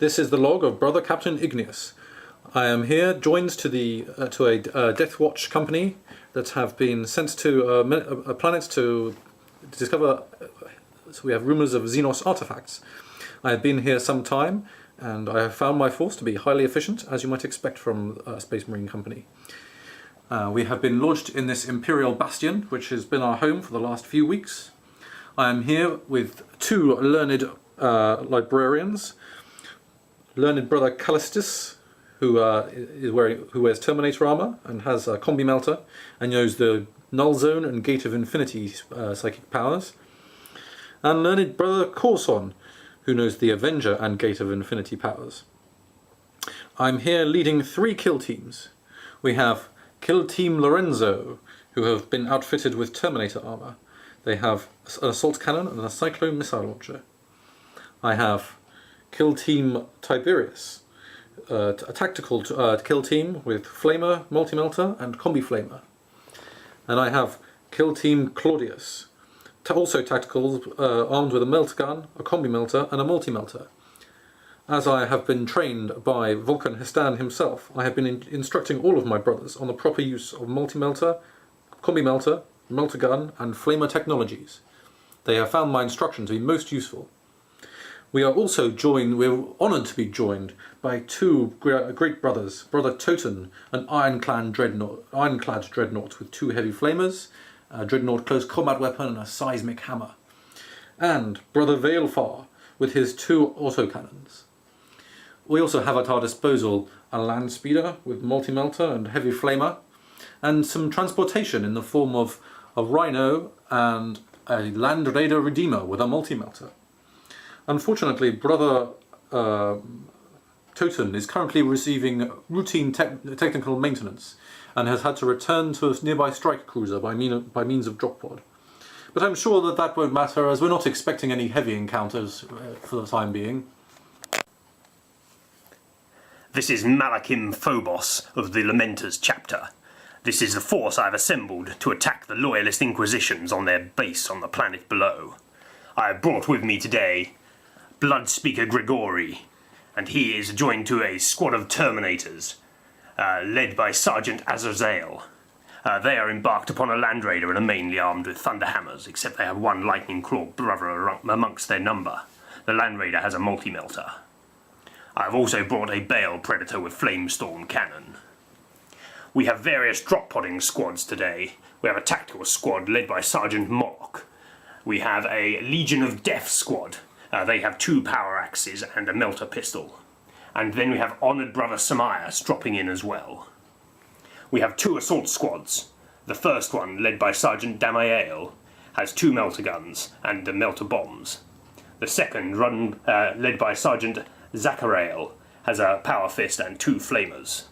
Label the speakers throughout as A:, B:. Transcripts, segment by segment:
A: This is the log of Brother Captain Igneous. I am here joined to a Death Watch company that have been sent to a planet to discover. So we have rumours of Xenos artifacts. I have been here some time, and I have found my force to be highly efficient, as you might expect from a Space Marine company. We have been lodged in this Imperial bastion, which has been our home for the last few weeks. I am here with two learned librarians. Learned Brother Callistus, who wears Terminator armour and has a combi melter and knows the Null Zone and Gate of Infinity psychic powers. And Learned Brother Corson, who knows the Avenger and Gate of Infinity powers. I'm here leading 3 kill teams. We have Kill Team Lorenzo, who have been outfitted with Terminator armour. They have an assault cannon and a cyclone missile launcher. I have Kill Team Tiberius, a tactical kill team with Flamer, Multi-Melter and Combi Flamer. And I have Kill Team Claudius, also tactical, armed with a melter gun, a Combi Melter and a Multi-Melter. As I have been trained by Vulcan Histan himself, I have been instructing all of my brothers on the proper use of Multi-Melter, Combi Melter, Melter gun and Flamer technologies. They have found my instruction to be most useful. We're honoured to be joined by 2 great brothers, Brother Toten, an ironclad dreadnought with 2 heavy flamers, a dreadnought close combat weapon and a seismic hammer, and Brother Veilfar with his 2 autocannons. We also have at our disposal a land speeder with multi-melter and heavy flamer, and some transportation in the form of a Rhino and a Land Raider Redeemer with a multi-melter. Unfortunately, Brother Toten is currently receiving routine technical maintenance and has had to return to a nearby strike cruiser by means of drop pod. But I'm sure that won't matter, as we're not expecting any heavy encounters for the time being.
B: This is Malakim Phobos of the Lamenters chapter. This is the force I've assembled to attack the Loyalist Inquisitions on their base on the planet below. I have brought with me today Bloodspeaker Grigori, and he is joined to a squad of Terminators, led by Sergeant Azazel. They are embarked upon a Land Raider and are mainly armed with Thunderhammers, except they have 1 Lightning Claw brother amongst their number. The Land Raider has a multi-melter. I have also brought a Bale Predator with Flamestorm cannon. We have various drop-podding squads today. We have a tactical squad led by Sergeant Mock. We have a Legion of Death squad. They have 2 power axes and a melter pistol. And then we have Honoured Brother Samias dropping in as well. We have 2 assault squads. The first one, led by Sergeant Damael, has 2 melter guns and melter bombs. The second, led by Sergeant Zacharael, has a power fist and 2 flamers.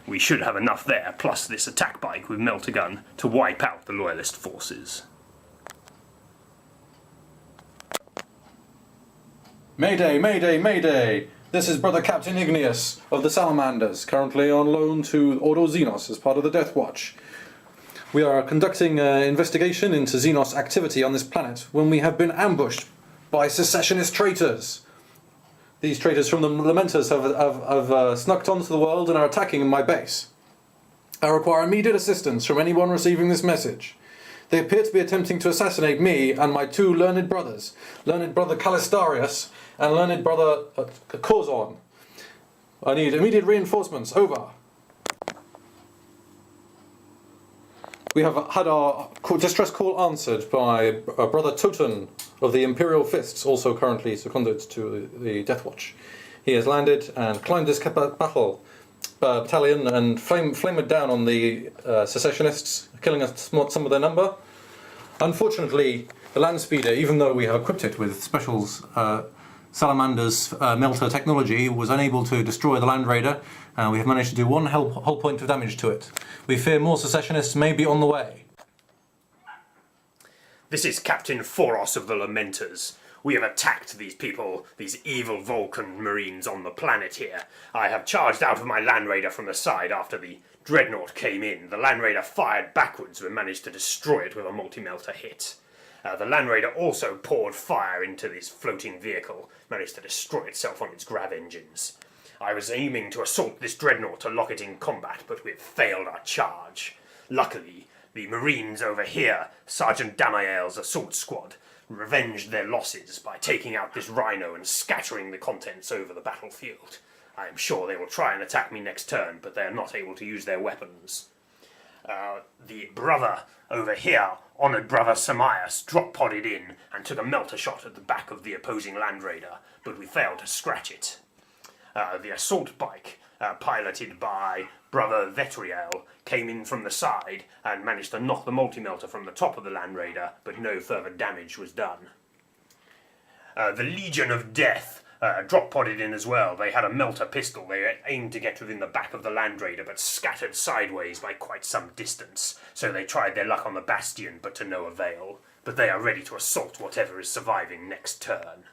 B: We should have enough there, plus this attack bike with melter gun, to wipe out the Loyalist forces.
A: Mayday, mayday, mayday! This is Brother Captain Igneous of the Salamanders, currently on loan to Ordo Xenos as part of the Death Watch. We are conducting an investigation into Xenos activity on this planet when we have been ambushed by Sucessionist traitors. These traitors from the Lamenters have snuck onto the world and are attacking my base. I require immediate assistance from anyone receiving this message. They appear to be attempting to assassinate me and my 2 learned brothers, Learned Brother Callistarius and Learned Brother Corzon. I need immediate reinforcements. Over. We have had our distress call answered by Brother Toten of the Imperial Fists, also currently seconded to the Death Watch. He has landed and climbed this battalion and flamed down on the Sucessionists, killing some of their number. Unfortunately, the land speeder, even though we have equipped it with specials Salamander's melter technology, was unable to destroy the Land Raider. We have managed to do 1 whole point of damage to it. We fear more Sucessionists may be on the way.
B: This is Captain Foros of the Lamenters. We have attacked these people, these evil Vulcan Marines on the planet here. I have charged out of my Land Raider from the side after the Dreadnought came in. The Land Raider fired backwards and managed to destroy it with a multi-melter hit. The Land Raider also poured fire into this floating vehicle, managed to destroy itself on its grav engines. I was aiming to assault this dreadnought to lock it in combat, but we failed our charge. Luckily, the Marines over here, Sergeant Damael's assault squad, revenged their losses by taking out this rhino and scattering the contents over the battlefield. I am sure they will try and attack me next turn, but they are not able to use their weapons. The brother over here, honoured brother Samias, drop-podded in and took a melter shot at the back of the opposing Land Raider, but we failed to scratch it. The assault bike, piloted by brother Vetriel, came in from the side and managed to knock the multi-melter from the top of the Land Raider, but no further damage was done. The Legion of Death drop-podded in as well. They had a melter pistol. They aimed to get within the back of the Land Raider, but scattered sideways by quite some distance. So they tried their luck on the Bastion, but to no avail. But they are ready to assault whatever is surviving next turn.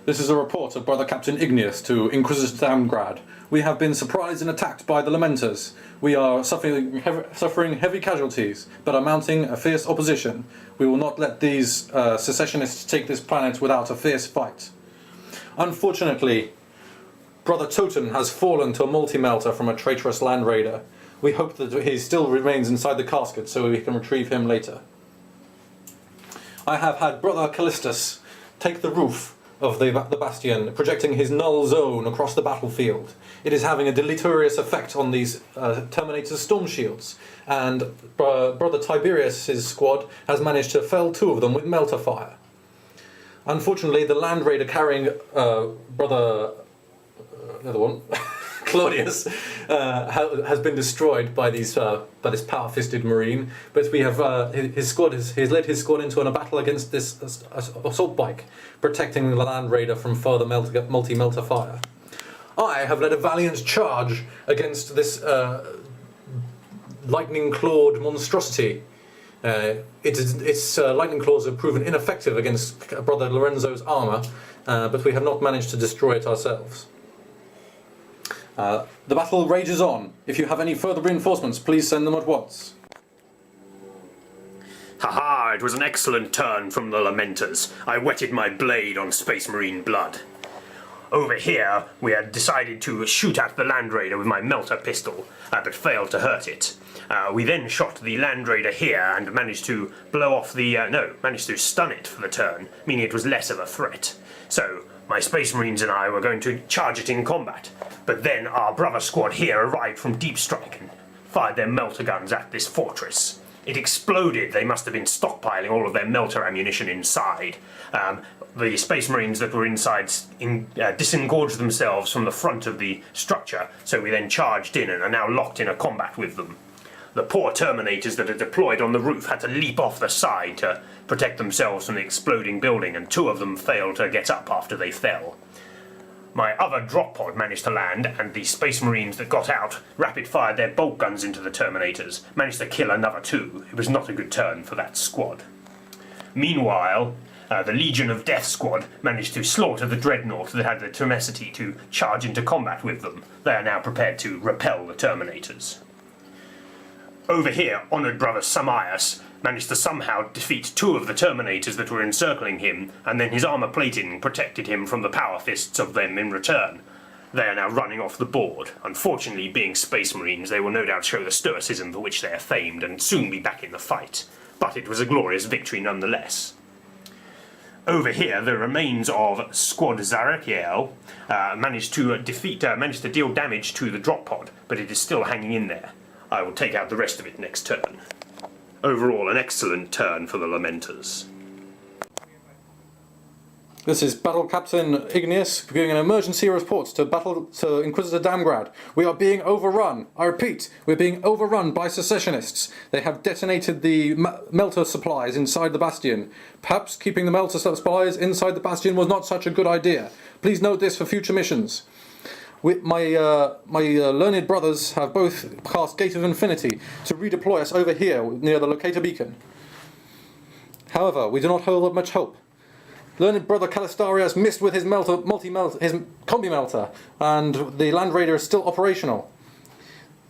A: This is a report of Brother Captain Igneous to Inquisitor Damgrad. We have been surprised and attacked by the Lamenters. We are suffering heavy casualties, but are mounting a fierce opposition. We will not let these Sucessionists take this planet without a fierce fight. Unfortunately, Brother Toten has fallen to a multi-melter from a traitorous Land Raider. We hope that he still remains inside the casket so we can retrieve him later. I have had Brother Callistus take the roof of the Bastion, projecting his null zone across the battlefield. It is having a deleterious effect on these Terminator's storm shields, and Brother Tiberius' squad has managed to fell 2 of them with melter fire. Unfortunately, the Land Raider carrying Brother... another one... Claudius has been destroyed by this power-fisted Marine, but we have he's led his squad into a battle against this assault bike, protecting the Land Raider from further multi-melter fire. I have led a valiant charge against this lightning-clawed monstrosity. Its lightning claws have proven ineffective against Brother Lorenzo's armour, but we have not managed to destroy it ourselves. The battle rages on. If you have any further reinforcements, please send them at once.
B: Haha, it was an excellent turn from the Lamenters. I wetted my blade on Space Marine blood. Over here, we had decided to shoot at the Land Raider with my melter pistol, but failed to hurt it. We then shot the Land Raider here and managed to managed to stun it for the turn, meaning it was less of a threat. So, my Space Marines and I were going to charge it in combat, but then our brother squad here arrived from deep strike and fired their melter guns at this fortress. It exploded. They must have been stockpiling all of their melter ammunition inside. The Space Marines that were inside disengorged themselves from the front of the structure, so we then charged in and are now locked in a combat with them. The poor Terminators that are deployed on the roof had to leap off the side to protect themselves from the exploding building, and 2 of them failed to get up after they fell. My other drop pod managed to land, and the Space Marines that got out rapid-fired their bolt guns into the Terminators, managed to kill another 2. It was not a good turn for that squad. Meanwhile, the Legion of Death squad managed to slaughter the Dreadnought that had the tenacity to charge into combat with them. They are now prepared to repel the Terminators. Over here, honoured brother Samias managed to somehow defeat 2 of the Terminators that were encircling him, and then his armour plating protected him from the power fists of them in return. They are now running off the board. Unfortunately, being Space Marines, they will no doubt show the stoicism for which they are famed and soon be back in the fight. But it was a glorious victory nonetheless. Over here, the remains of Squad Zarakiel managed to deal damage to the drop pod, but it is still hanging in there. I will take out the rest of it next turn. Overall, an excellent turn for the Lamenters.
A: This is Battle Captain Igneous giving an emergency report to Inquisitor Damgrad. We are being overrun. I repeat, we're being overrun by Sucessionists. They have detonated the melter supplies inside the Bastion. Perhaps keeping the melter supplies inside the Bastion was not such a good idea. Please note this for future missions. My learned brothers have both cast Gate of Infinity to redeploy us over here near the locator beacon. However, we do not hold up much hope. Learned brother Calistarius missed with his combi melter, and the Land Raider is still operational.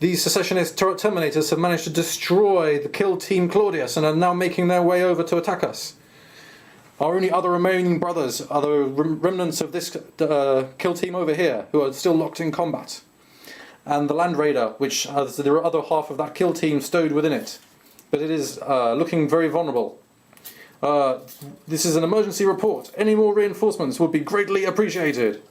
A: These secessionist terminators have managed to destroy the kill team Claudius and are now making their way over to attack us. Our only other remaining brothers are the remnants of this kill team over here, who are still locked in combat. And the Land Raider, which has the other half of that kill team stowed within it. But it is looking very vulnerable. This is an emergency report. Any more reinforcements would be greatly appreciated.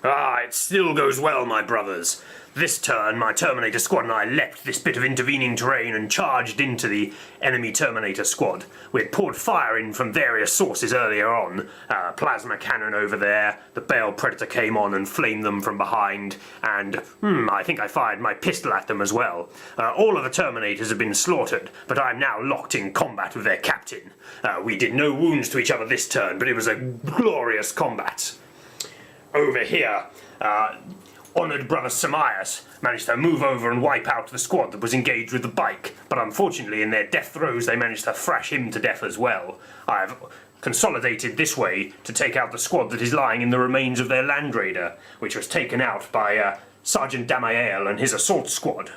B: It still goes well, my brothers. This turn, my Terminator squad and I leapt this bit of intervening terrain and charged into the enemy Terminator squad. We had poured fire in from various sources earlier on. Plasma cannon over there, the Bale Predator came on and flamed them from behind, and I think I fired my pistol at them as well. All of the Terminators have been slaughtered, but I'm now locked in combat with their captain. We did no wounds to each other this turn, but it was a glorious combat. Over here, honoured brother Samias managed to move over and wipe out the squad that was engaged with the bike, but unfortunately in their death throes they managed to thrash him to death as well. I have consolidated this way to take out the squad that is lying in the remains of their Land Raider, which was taken out by Sergeant Damael and his assault squad.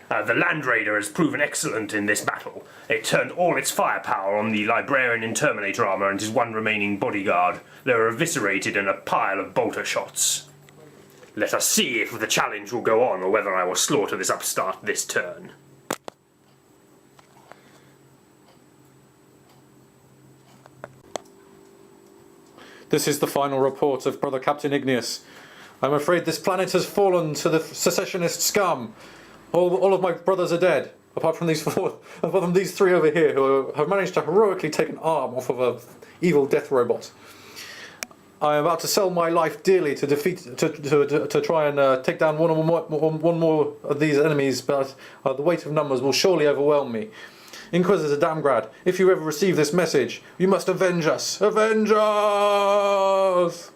B: The Land Raider has proven excellent in this battle. It turned all its firepower on the Librarian in Terminator armour and his one remaining bodyguard. They were eviscerated in a pile of bolter shots. Let us see if the challenge will go on or whether I will slaughter this upstart this turn.
A: This is the final report of Brother Captain Igneous. I'm afraid this planet has fallen to the secessionist scum. All of my brothers are dead, apart from these three over here who have managed to heroically take an arm off of an evil death robot. I am about to sell my life dearly to try and take down one more of these enemies, but the weight of numbers will surely overwhelm me. Inquisitor Damgrad, if you ever receive this message, you must avenge us. Avenge us!